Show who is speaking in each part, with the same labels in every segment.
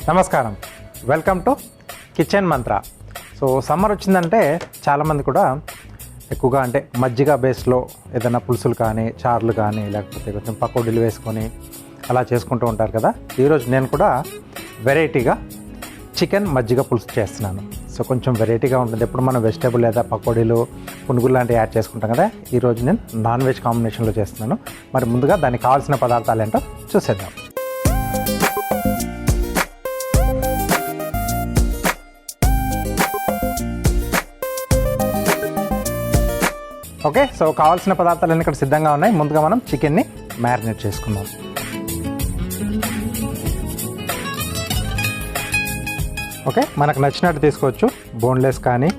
Speaker 1: నమస్కారం, welcome to kitchen Mantra. So summer వచ్చిందంటే చాలామంది కూడా ఎక్కువగా అంటే మజ్జిగ బేస్లో ఏదైనా పులుసులు కానీ చారులు కానీ లేకపోతే కొంచెం పకోడీలు వేసుకొని అలా చేసుకుంటూ ఉంటారు కదా. ఈరోజు నేను కూడా వెరైటీగా చికెన్ మజ్జిగ పులుసు చేస్తున్నాను. సో కొంచెం వెరైటీగా ఉంటుంది. ఎప్పుడు మనం వెజిటేబుల్ లేదా పకోడీలు పునుగులు లాంటివి యాడ్ చేసుకుంటాం కదా. ఈరోజు నేను నాన్ వెజ్ కాంబినేషన్లో చేస్తున్నాను. మరి ముందుగా దానికి కావాల్సిన పదార్థాలు ఏంటో చూసేద్దాం. ఓకే, సో కావాల్సిన పదార్థాలన్నీ ఇక్కడ సిద్ధంగా ఉన్నాయి. ముందుగా మనం చికెన్ని మ్యారినేట్ చేసుకుందాం. ఓకే, మనకు నచ్చినట్టు తీసుకోవచ్చు. బోన్లెస్ కానీ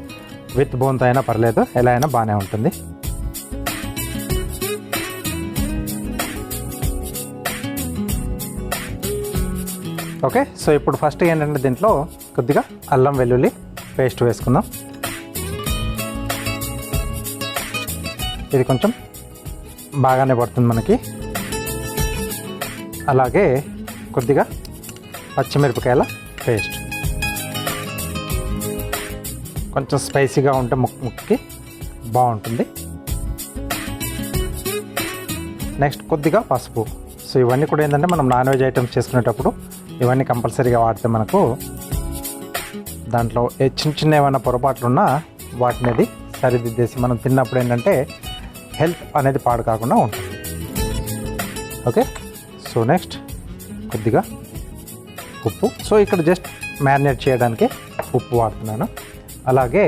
Speaker 1: విత్ బోన్తో అయినా పర్లేదు, ఎలా అయినా బాగానే ఉంటుంది. ఓకే, సో ఇప్పుడు ఫస్ట్ ఏంటంటే దీంట్లో కొద్దిగా అల్లం వెల్లుల్లి పేస్ట్ వేసుకుందాం. ఇది కొంచెం బాగానే పడుతుంది మనకి. అలాగే కొద్దిగా పచ్చిమిరపకాయల పేస్ట్, కొంచెం స్పైసీగా ఉంటే ముక్కకి బాగుంటుంది. నెక్స్ట్ కొద్దిగా పసుపు. సో ఇవన్నీ కూడా ఏంటంటే మనం నాన్ వెజ్ ఐటమ్స్ చేసుకునేటప్పుడు ఇవన్నీ కంపల్సరీగా వాడితే మనకు దాంట్లో చిన్న ఏమైనా పొరపాట్లు ఉన్నా వాటిని సరిదిద్దేసి మనం తిన్నప్పుడు ఏంటంటే హెల్త్ అనేది పాడు కాకుండా ఉంటుంది. ఓకే, సో నెక్స్ట్ కొద్దిగా ఉప్పు. సో ఇక్కడ జస్ట్ మ్యారినేట్ చేయడానికి ఉప్పు వాడుతున్నాను. అలాగే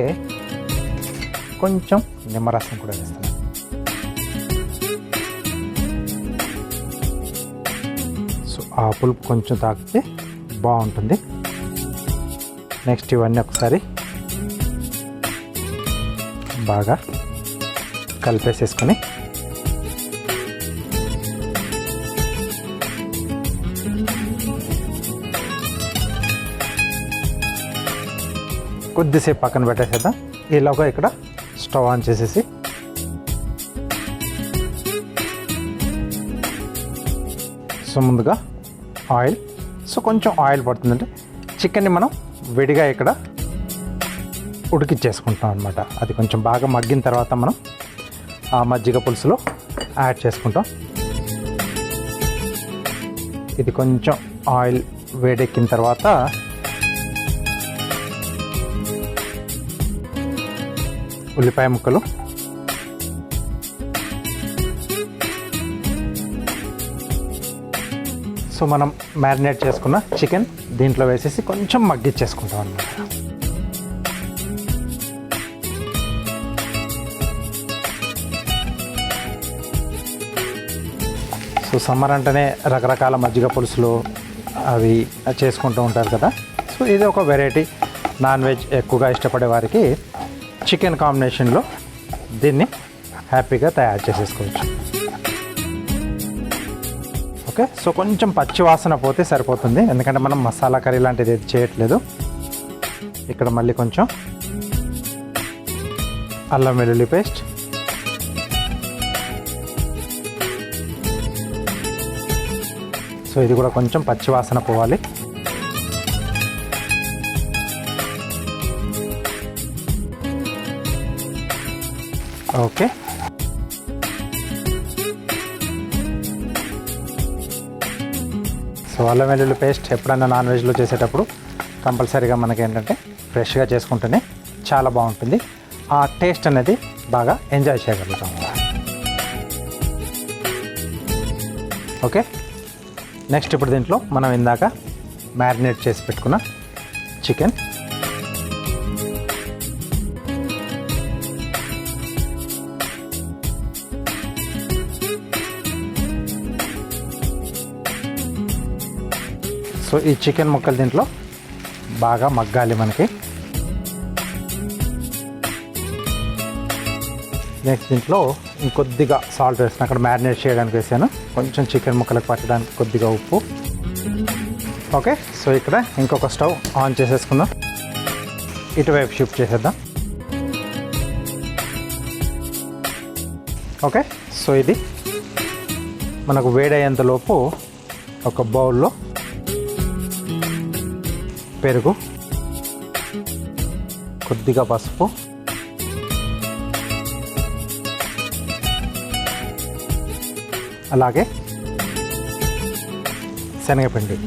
Speaker 1: కొంచెం నిమ్మరసం కూడా వేస్తున్నాను. సో ఆ పులుపు కొంచెం తాకితే బాగుంటుంది. నెక్స్ట్ ఇవన్నీ ఒకసారి బాగా కలిపేసేసుకొని కొద్దిసేపు పక్కన పెట్టేసేద్దాం. ఈలోగా ఇక్కడ స్టవ్ ఆన్ చేసేసి సో ముందుగా ఆయిల్. సో కొంచెం ఆయిల్ పడుతుందంటే చికెన్ని మనం విడిగా ఇక్కడ ఉడికిచ్చేసుకుంటాం అనమాట. అది కొంచెం బాగా మగ్గిన తర్వాత మనం ఆ మజ్జిగ పులుసులో యాడ్ చేసుకుంటాం. ఇది కొంచెం ఆయిల్ వేడెక్కిన తర్వాత ఉల్లిపాయ ముక్కలు, సో మనం మ్యారినేట్ చేసుకున్న చికెన్ దీంట్లో వేసేసి కొంచెం మగ్గిచ్చేసుకుంటాం అన్నమాట. సో సమ్మర్ అంటేనే రకరకాల మజ్జిగ పులుసులు అవి చేసుకుంటూ ఉంటారు కదా. సో ఇది ఒక వెరైటీ. నాన్ వెజ్ ఎక్కువగా ఇష్టపడే వారికి చికెన్ కాంబినేషన్లో దీన్ని హ్యాపీగా తయారు చేసేసుకోవచ్చు. ఓకే, సో కొంచెం పచ్చి వాసన పోతే సరిపోతుంది, ఎందుకంటే మనం మసాలా కర్రీ లాంటిది ఏది చేయట్లేదు. ఇక్కడ మళ్ళీ కొంచెం అల్లం వెల్లుల్లి పేస్ట్, సో ఇది కూడా కొంచెం పచ్చి వాసన పోవాలి. ఓకే, సో అల్లం వెల్లుల్లి పేస్ట్ ఎప్పుడైనా నాన్ వెజ్లో చేసేటప్పుడు కంపల్సరీగా మనకి ఏంటంటే ఫ్రెష్గా చేసుకుంటేనే చాలా బాగుంటుంది. ఆ టేస్ట్ అనేది బాగా ఎంజాయ్ చేయగలుగుతాం. ఓకే, నెక్స్ట్ ఇప్పుడు దీంట్లో మనం ఇందాక మ్యారినేట్ చేసి పెట్టుకున్న చికెన్, సో ఈ చికెన్ ముక్కలు దీంట్లో బాగా మగ్గాలి మనకి. నెక్స్ట్ దీంట్లో ఇంకొద్దిగా సాల్ట్ వేస్తాను. అక్కడ మ్యారినేట్ చేయడానికి వేసాను. కొంచెం చికెన్ ముక్కలకు పట్టడానికి కొద్దిగా ఉప్పు. ఓకే, సో ఇక్కడ ఇంకొక స్టవ్ ఆన్ చేసేసుకుందాం. ఇటువైపు షిఫ్ట్ చేసేద్దాం. ఓకే, సో ఇది మనకు వేడయ్యేంతలోపు ఒక బౌల్లో పెరుగు, కొద్దిగా పసుపు, అలాగే శనగపిండి.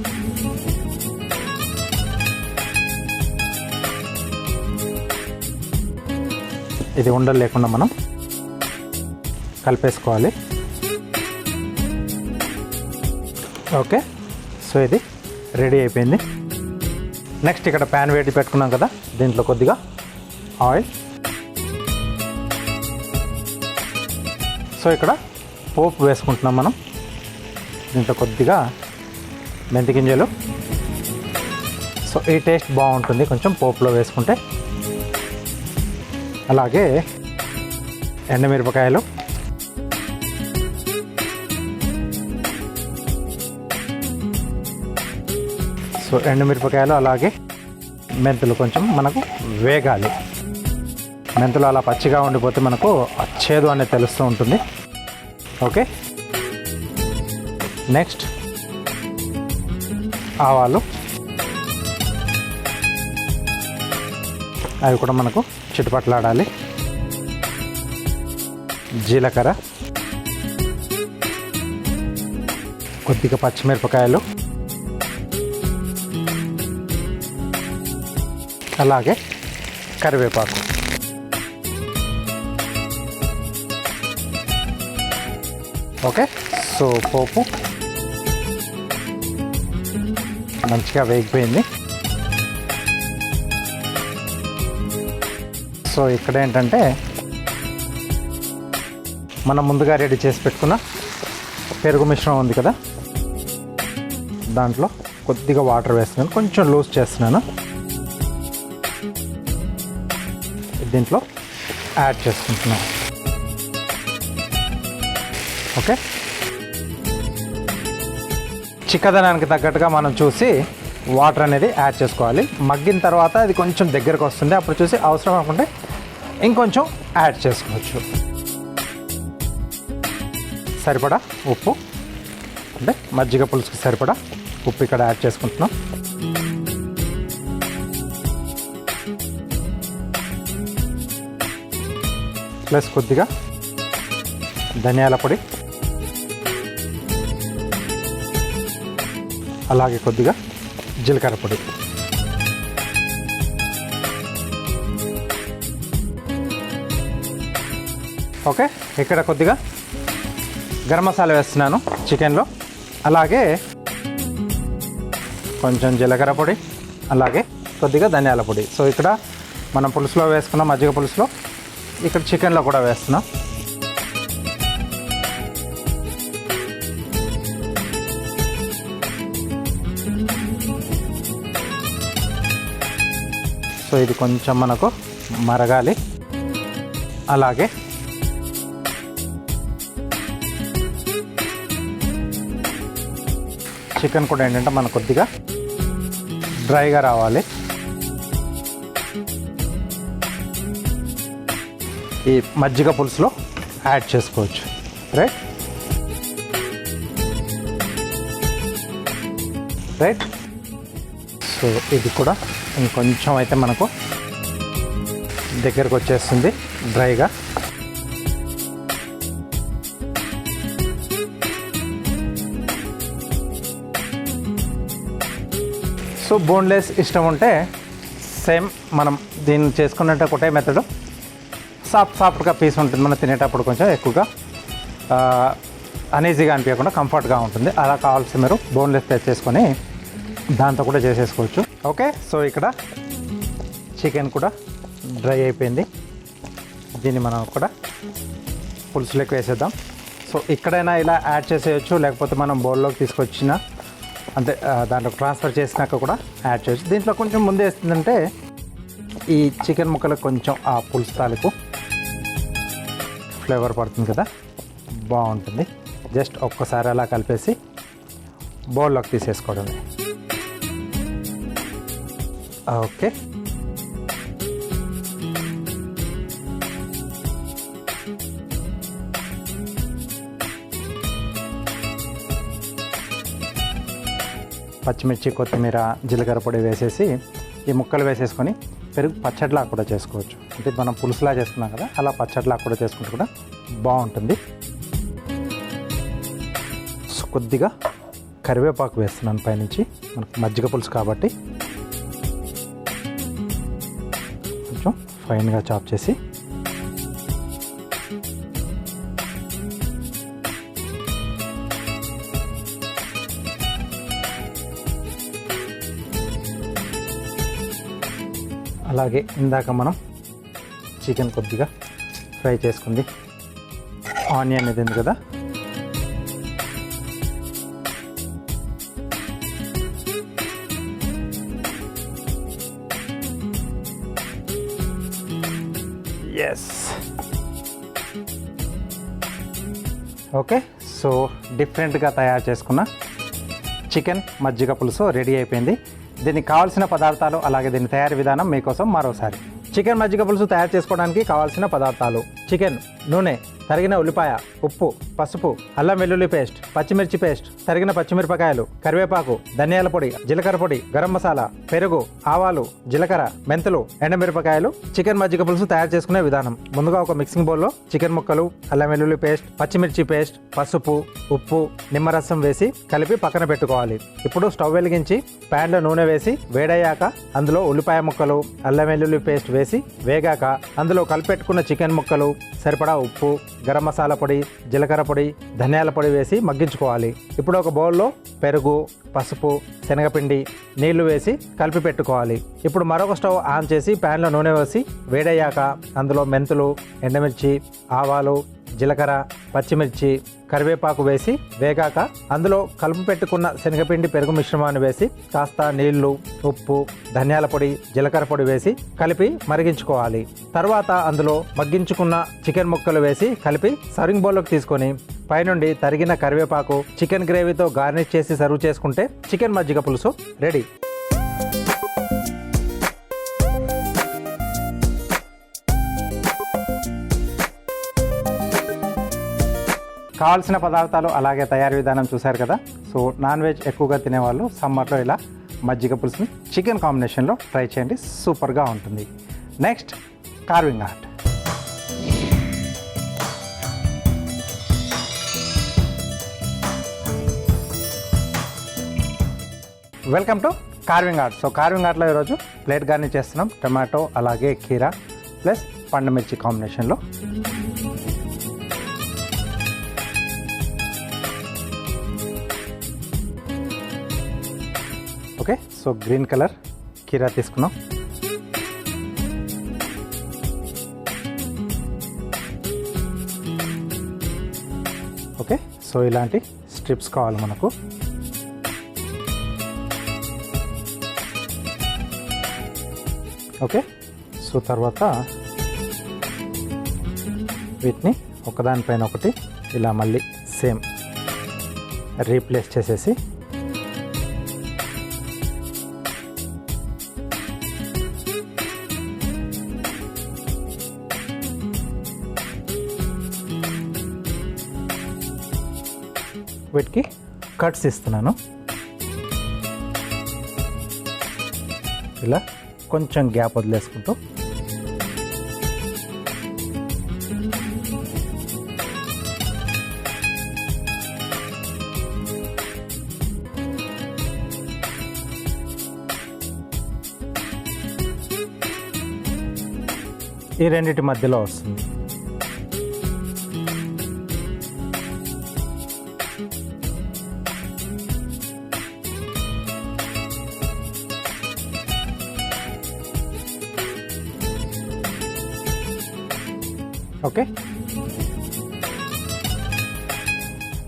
Speaker 1: ఇది ఉండలు లేకుండా మనం కలిపేసుకోవాలి. ఓకే, సో ఇది రెడీ అయిపోయింది. నెక్స్ట్ ఇక్కడ ప్యాన్ వేడి పెట్టుకున్నాం కదా, దీంట్లో కొద్దిగా ఆయిల్. సో ఇక్కడ పోపు వేసుకుంటున్నాం మనం. దీంట్లో కొద్దిగా మెంతి గింజలు. సో ఈ టేస్ట్ బాగుంటుంది కొంచెం పోపులో వేసుకుంటే. అలాగే ఎండుమిరపకాయలు, సో ఎండుమిరపకాయలు అలాగే మెంతులు కొంచెం మనకు వేగాలి. మెంతులు అలా పచ్చిగా ఉండిపోతే మనకు చేదు అనేది తెలుస్తూ ఉంటుంది. ఓకే, నెక్స్ట్ ఆవాలు, అవి కూడా మనకు చిటపట్లాడాలి. జీలకర్ర, కొద్దిగా పచ్చిమిరపకాయలు, అలాగే కరివేపాకు. ఓకే, సో పోపు మంచిగా వేగిపోయింది. సో ఇక్కడ ఏంటంటే మనం ముందుగా రెడీ చేసి పెట్టుకున్న పెరుగు మిశ్రమం ఉంది కదా, దాంట్లో కొద్దిగా వాటర్ వేస్తున్నాను, కొంచెం లూజ్ చేస్తున్నాను. దీంట్లో యాడ్ చేసుకుంటున్నాను. ఓకే, చిక్కదనానికి తగ్గట్టుగా మనం చూసి వాటర్ అనేది యాడ్ చేసుకోవాలి. మగ్గిన తర్వాత అది కొంచెం దగ్గరకు వస్తుంది, అప్పుడు చూసి అవసరం అనుకుంటే ఇంకొంచెం యాడ్ చేసుకోవచ్చు. సరిపడా ఉప్పు, అంటే మజ్జిగ పులుసుకి సరిపడా ఉప్పు ఇక్కడ యాడ్ చేసుకుంటున్నాం. ప్లస్ కొద్దిగా ధనియాల పొడి, అలాగే కొద్దిగా జీలకర్ర పొడి. ఓకే, ఇక్కడ కొద్దిగా గరం మసాలా వేస్తున్నాను చికెన్లో, అలాగే కొంచెం జీలకర్ర పొడి, అలాగే కొద్దిగా ధనియాల పొడి. సో ఇక్కడ మనం పులుసులో వేసుకున్న మజ్జిగ పులుసులో ఇక్కడ చికెన్లో కూడా వేస్తున్నాం. సో ఇది కొంచెం మనకు మరగాలి. అలాగే చికెన్ కూడా ఏంటంటే మనకు కొద్దిగా డ్రైగా రావాలి. ఈ మజ్జిగ పులుసులో యాడ్ చేసుకోవచ్చు. రైట్ రైట్ సో ఇది కూడా ఇంకొంచెం అయితే మనకు దగ్గరకు వచ్చేస్తుంది డ్రైగా. సో బోన్లెస్ ఇష్టం ఉంటే సేమ్ మనం దీన్ని చేసుకున్నట్టు ఒకటే మెథడు. సాఫ్ట్గా పీస్ ఉంటుంది, మనం తినేటప్పుడు కొంచెం ఎక్కువగా అనీజీగా అనిపించకుండా కంఫర్ట్గా ఉంటుంది. అలా కావాల్సి మీరు బోన్లెస్ తెచ్చేసుకొని దాంతో కూడా చేసేసుకోవచ్చు. ఓకే, సో ఇక్కడ చికెన్ కూడా డ్రై అయిపోయింది. దీన్ని మనం కూడా పులుసులోకి వేసేద్దాం. సో ఇక్కడైనా ఇలా యాడ్ చేసేయచ్చు, లేకపోతే మనం బౌల్లోకి తీసుకొచ్చిన అంటే దాంట్లో ట్రాన్స్ఫర్ చేసినాక కూడా యాడ్ చేయొచ్చు. దీంట్లో కొంచెం ముందే వేస్తుందంటే ఈ చికెన్ ముక్కలకు కొంచెం ఆ పులుసు తాలిపు ఫ్లేవర్ పడుతుంది కదా, బాగుంటుంది. జస్ట్ ఒక్కసారి అలా కలిపేసి బౌల్లోకి తీసేసుకోవడమే. ఓకే, పచ్చిమిర్చి, కొత్తిమీర, జీలకర్ర పొడి వేసేసి ఈ ముక్కలు వేసేసుకొని పెరుగు పచ్చడిలా కూడా చేసుకోవచ్చు. అంటే మనం పులుసులా చేసుకున్నాం కదా, అలా పచ్చడిలా కూడా చేసుకుంటే కూడా బాగుంటుంది. కొద్దిగా కరివేపాకు వేస్తున్నాను పైనుంచి, మనకు మజ్జిగ పులుసు కాబట్టి. కొంచెం ఫైన్గా చాప్ చేసి అలాగే ఇందాక మనం చికెన్ కొద్దిగా ఫ్రై చేసుకుంది ఆనియన్ ఇది ఉంది కదా, ఎస్ ఓకే. సో డిఫరెంట్గా తయారు చేసుకున్న చికెన్ మజ్జిగ పులుసు రెడీ అయిపోయింది. దీనికి కావాల్సిన పదార్థాలు అలాగే దీని తయారీ విధానం మీకోసం మరోసారి. చికెన్ మజ్జిగ పులుసు తయారు చేసుకోవడానికి కావాల్సిన పదార్థాలు: చికెన్, నూనె, తరిగిన ఉల్లిపాయ, ఉప్పు, పసుపు, అల్లం వెల్లుల్లి పేస్ట్, పచ్చిమిర్చి పేస్ట్, తరిగిన పచ్చిమిరపకాయలు, కరివేపాకు, ధనియాల పొడి, జీలకర్ర పొడి, గరం మసాలా, పెరుగు, ఆవాలు, జీలకర్ర, మెంతులు, ఎండమిరపకాయలు. చికెన్ మజ్జిగ పులుసు తయారు చేసుకునే విధానం: ముందుగా ఒక మిక్సింగ్ బౌల్లో చికెన్ ముక్కలు, అల్లం వెల్లుల్లి పేస్ట్, పచ్చిమిర్చి పేస్ట్, పసుపు, ఉప్పు, నిమ్మరసం వేసి కలిపి పక్కన పెట్టుకోవాలి. ఇప్పుడు స్టవ్ వెలిగించి ప్యాన్లో నూనె వేసి వేడయ్యాక అందులో ఉల్లిపాయ ముక్కలు, అల్లం వెల్లుల్లి పేస్ట్ వేసి వేగాక అందులో కలిపెట్టుకున్న చికెన్ ముక్కలు, సరిపడా ఉప్పు, గరం మసాలా పొడి, జీలకర్ర పొడి, ధనియాల పొడి వేసి మగ్గించుకోవాలి. ఇప్పుడు ఒక బౌల్లో పెరుగు, పసుపు, శనగపిండి, నీళ్లు వేసి కలిపి పెట్టుకోవాలి. ఇప్పుడు మరొక స్టవ్ ఆన్ చేసి ప్యాన్లో నూనె వేసి వేడయ్యాక అందులో మెంతులు, ఎండుమిర్చి, ఆవాలు, జీలకర్ర, పచ్చిమిర్చి, కరివేపాకు వేసి వేగాక అందులో కలుపు పెట్టుకున్న శనగపిండి, పెరుగు మిశ్రమాన్ని వేసి కాస్త నీళ్లు, ఉప్పు, ధనియాల పొడి, జీలకర్ర పొడి వేసి కలిపి మరిగించుకోవాలి. తర్వాత అందులో మగ్గించుకున్న చికెన్ ముక్కలు వేసి కలిపి సర్వింగ్ బౌల్లోకి తీసుకొని పైనుండి తరిగిన కరివేపాకు, చికెన్ గ్రేవీతో గార్నిష్ చేసి సర్వ్ చేసుకుంటే చికెన్ మజ్జిగ పులుసు రెడీ. కావాల్సిన పదార్థాలు అలాగే తయారీ విధానం చూశారు కదా. సో నాన్ వెజ్ ఎక్కువగా తినేవాళ్ళు సమ్మర్లో ఇలా మజ్జిగ పులుసుని చికెన్ కాంబినేషన్లో ట్రై చేయండి, సూపర్గా ఉంటుంది. Next carving art. Welcome to carving art. So carving ఆర్ట్లో ఈరోజు ప్లేట్ గార్నిష్ చేస్తున్నాం. టమాటో అలాగే కీరా ప్లస్ పండుమిర్చి కాంబినేషన్లో. ఓకే, సో గ్రీన్ కలర్ కీరా తీసుకున్నాం. ఓకే, సో ఇలాంటి స్ట్రిప్స్ కావాలి మనకు. ఓకే, సో తర్వాత వీటిని ఒకదానిపైన ఒకటి ఇలా మళ్ళీ సేమ్ రీప్లేస్ చేసేసి వీటికి కట్స్ ఇస్తున్నాను. ఇలా కొంచెం గ్యాప్ వదిలేసుకుంటూ ఈ రెండింటి మధ్యలో వస్తుంది. ఓకే,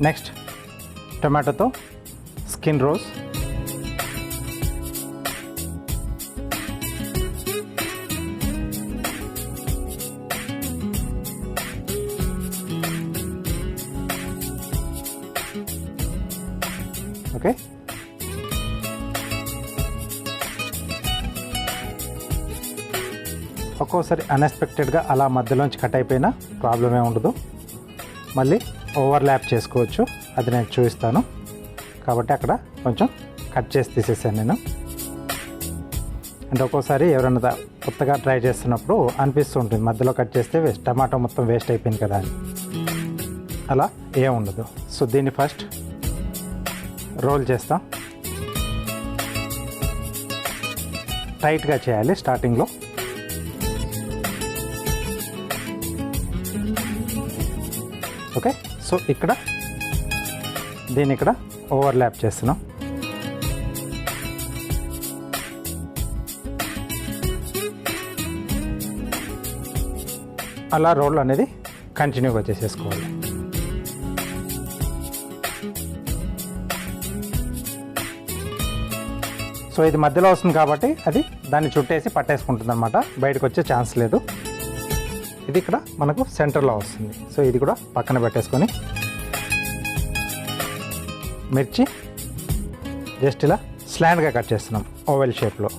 Speaker 1: నెక్స్ట్ టొమాటోతో స్కిన్ రోజ్. ఓకే, ఒక్కోసారి అన్ఎక్స్పెక్టెడ్గా అలా మధ్యలోంచి కట్ అయిపోయినా ప్రాబ్లమే ఉండదు, మళ్ళీ ఓవర్లాప్ చేసుకోవచ్చు. అది నేను చూపిస్తాను. కాబట్టి అక్కడ కొంచెం కట్ చేసి తీసేసాను నేను. అంటే ఒక్కోసారి ఎవరైనా కొత్తగా ట్రై చేస్తున్నప్పుడు అనిపిస్తూ ఉంటుంది మధ్యలో కట్ చేస్తే వేస్ట్, టమాటో మొత్తం వేస్ట్ అయిపోయింది కదా అని. అలా ఏం ఉండదు. సో దీన్ని ఫస్ట్ రోల్ చేస్తాం. టైట్గా చేయాలి స్టార్టింగ్లో. ఓకే, సో ఇక్కడ దీన్ని ఇక్కడ ఓవర్లాప్ చేస్తున్నాం. అలా రోల్ అనేది కంటిన్యూగా చేసేసుకోవాలి. సో ఇది మధ్యలో వస్తుంది కాబట్టి అది దాన్ని చుట్టేసి పట్టేసుకుంటుంది అనమాట, బయటకు వచ్చే ఛాన్స్ లేదు. ఇది ఇక్కడ మనకు సెంటర్లో వస్తుంది. సో ఇది కూడా పక్కన పెట్టేసుకొని మిర్చి జస్ట్ ఇలా స్లాండ్గా కట్ చేస్తున్నాం ఓవెల్ షేప్లో.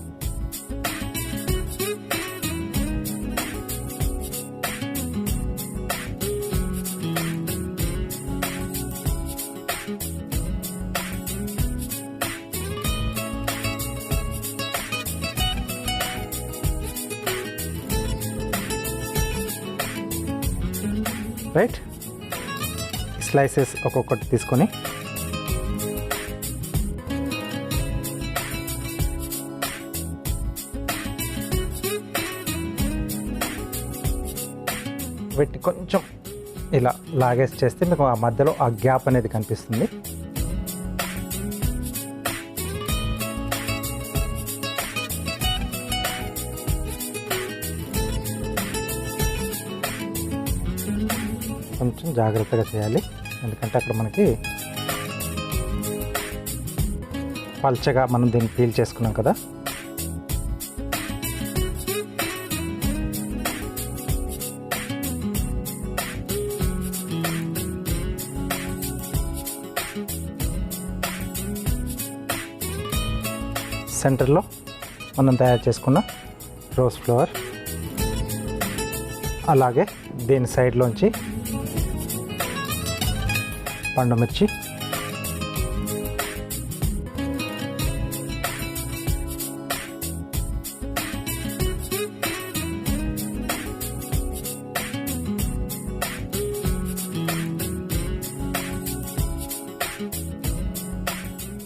Speaker 1: రైట్, స్లైసెస్ ఒక్కొక్కటి తీసుకొని వీటిని కొంచెం ఇలా లాగేసి చేస్తే మీకు ఆ మధ్యలో ఆ గ్యాప్ అనేది కనిపిస్తుంది. కొంచెం జాగ్రత్తగా చేయాలి, ఎందుకంటే అక్కడ మనకి పల్చగా మనం దీన్ని పీల్ చేసుకున్నాం కదా. సెంటర్లో మనం తయారు చేసుకున్న రోజ్ ఫ్లవర్, అలాగే దీని సైడ్లోంచి పండు మిర్చి,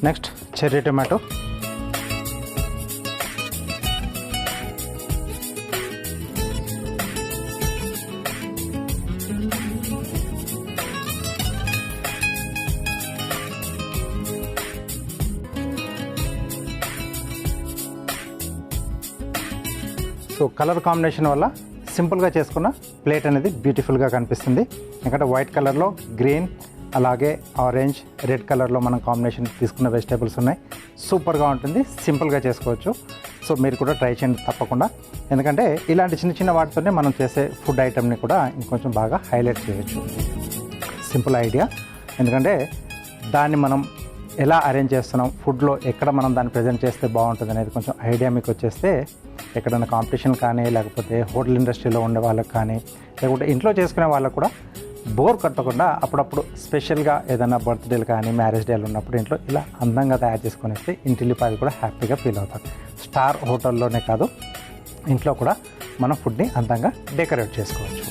Speaker 1: next cherry tomato, so colour combination వల్ల సింపుల్గా చేసుకున్న ప్లేట్ అనేది బ్యూటిఫుల్గా కనిపిస్తుంది. ఎందుకంటే వైట్ కలర్లో గ్రీన్, అలాగే ఆరెంజ్, రెడ్ కలర్లో మనం కాంబినేషన్ తీసుకున్న వెజిటేబుల్స్ ఉన్నాయి. సూపర్గా ఉంటుంది, సింపుల్గా చేసుకోవచ్చు. సో మీరు కూడా ట్రై చేయండి తప్పకుండా, ఎందుకంటే ఇలాంటి చిన్న చిన్న వాటితోనే మనం చేసే ఫుడ్ ఐటమ్ని కూడా ఇంకొంచెం బాగా హైలైట్ చేయొచ్చు. సింపుల్ ఐడియా, ఎందుకంటే దాన్ని మనం ఎలా అరేంజ్ చేస్తున్నాం, ఫుడ్లో ఎక్కడ మనం దాన్ని ప్రజెంట్ చేస్తే బాగుంటుంది అనేది కొంచెం ఐడియా మీకు వచ్చేస్తే ఎక్కడైనా కాంపిటీషన్ కానీ, లేకపోతే హోటల్ ఇండస్ట్రీలో ఉండే వాళ్ళకి కానీ, లేకపోతే ఇంట్లో చేసుకునే వాళ్ళకు కూడా బోర్ కట్టకుండా అప్పుడప్పుడు స్పెషల్గా ఏదైనా బర్త్డేలు కానీ, మ్యారేజ్ డేలు ఉన్నప్పుడు ఇంట్లో ఇలా అందంగా తయారు చేసుకొని వస్తే ఇంటిల్లిపాది కూడా హ్యాపీగా ఫీల్ అవుతారు. స్టార్ హోటల్లోనే కాదు, ఇంట్లో కూడా మనం ఫుడ్ని అందంగా డెకరేట్ చేసుకోవచ్చు.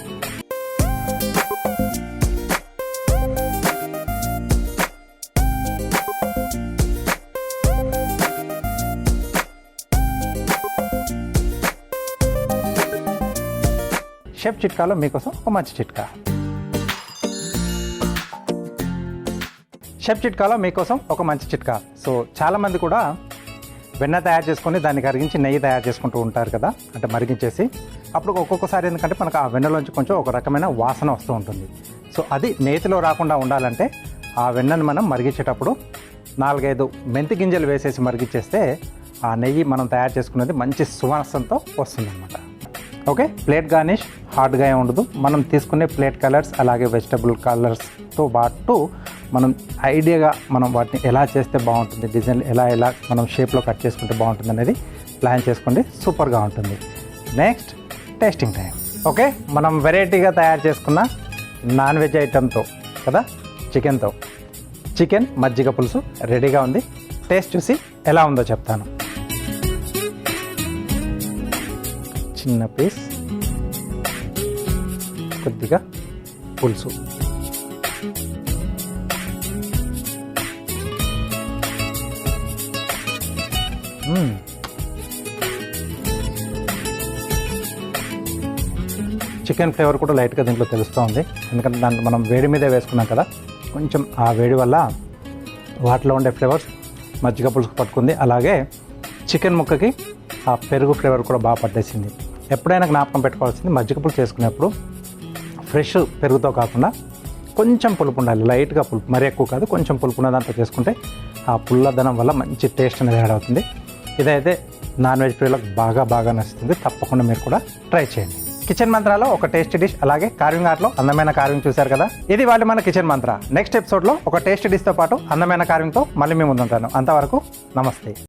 Speaker 1: షెఫ్ చిట్కాలో మీకోసం ఒక మంచి చిట్కా. షెఫ్ చిట్కాలో మీకోసం ఒక మంచి చిట్కా. సో చాలామంది కూడా వెన్న తయారు చేసుకొని దాన్ని కరిగించి నెయ్యి తయారు చేసుకుంటూ ఉంటారు కదా, అంటే మరిగించేసి. అప్పుడు ఒక్కొక్కసారి ఎందుకంటే మనకు ఆ వెన్నలోంచి కొంచెం ఒక రకమైన వాసన వస్తూ ఉంటుంది. సో అది నేతిలో రాకుండా ఉండాలంటే ఆ వెన్నను మనం మరిగించేటప్పుడు 4-5 మెంతి గింజలు వేసేసి మరిగించేస్తే ఆ నెయ్యి మనం తయారు చేసుకునేది మంచి సువాసనతో వస్తుందన్నమాట. ఓకే, ప్లేట్ గార్నిష్ హార్డ్గా ఉండదు. మనం తీసుకునే ప్లేట్ కలర్స్, అలాగే వెజిటబుల్ కలర్స్తో పాటు మనం ఐడియాగా మనం వాటిని ఎలా చేస్తే బాగుంటుంది, డిజైన్ ఎలా మనం షేప్లో కట్ చేసుకుంటే బాగుంటుంది అనేది ప్లాన్ చేసుకోండి. సూపర్గా ఉంటుంది. Next tasting time. ఓకే, మనం వెరైటీగా తయారు చేసుకున్న నాన్ వెజ్ ఐటెంతో కదా, చికెన్ మజ్జిగ పులుసు రెడీగా ఉంది. టేస్ట్ చూసి ఎలా ఉందో చెప్తాను. చిన్న పీస్, కొద్దిగా పులుసు. చికెన్ ఫ్లేవర్ కూడా లైట్గా దీంట్లో తెలుస్తూ ఉంది, ఎందుకంటే దాంట్లో మనం వేడి మీదే వేసుకున్నాం కదా, కొంచెం ఆ వేడి వల్ల వాటిలో ఉండే ఫ్లేవర్స్ మజ్జిగ పులుసుకు పట్టుకుంది. అలాగే చికెన్ ముక్కకి ఆ పెరుగు ఫ్లేవర్ కూడా బాగా పట్టేసింది. ఎప్పుడైనా జ్ఞాపకం పెట్టుకోవాల్సింది, మజ్జిగ పులుసు చేసుకునేప్పుడు ఫ్రెష్ పెరుగుతో కాకుండా కొంచెం పులుపు ఉండాలి, లైట్గా పులుపు, మరీ ఎక్కువ కాదు, కొంచెం పులుపు ఉన్న దాంట్లో చేసుకుంటే ఆ పుల్లదనం వల్ల మంచి టేస్ట్ అనేది యాడ్ అవుతుంది. ఇదైతే నాన్ వెజ్ ప్రియులకు బాగా నచ్చుతుంది. తప్పకుండా మీరు కూడా ట్రై చేయండి. కిచెన్ మంత్రాలో ఒక టేస్టీ డిష్, అలాగే కార్వింగ్ ఆర్ట్లో అందమైన కార్వింగ్ చూశారు కదా. ఇది వాళ్ళ మన కిచెన్ మంత్ర. నెక్స్ట్ ఎపిసోడ్లో ఒక టేస్టీ డిష్తో పాటు అందమైన కార్వింగ్తో మళ్ళీ మేము ముందుంటాను. అంతవరకు నమస్తే.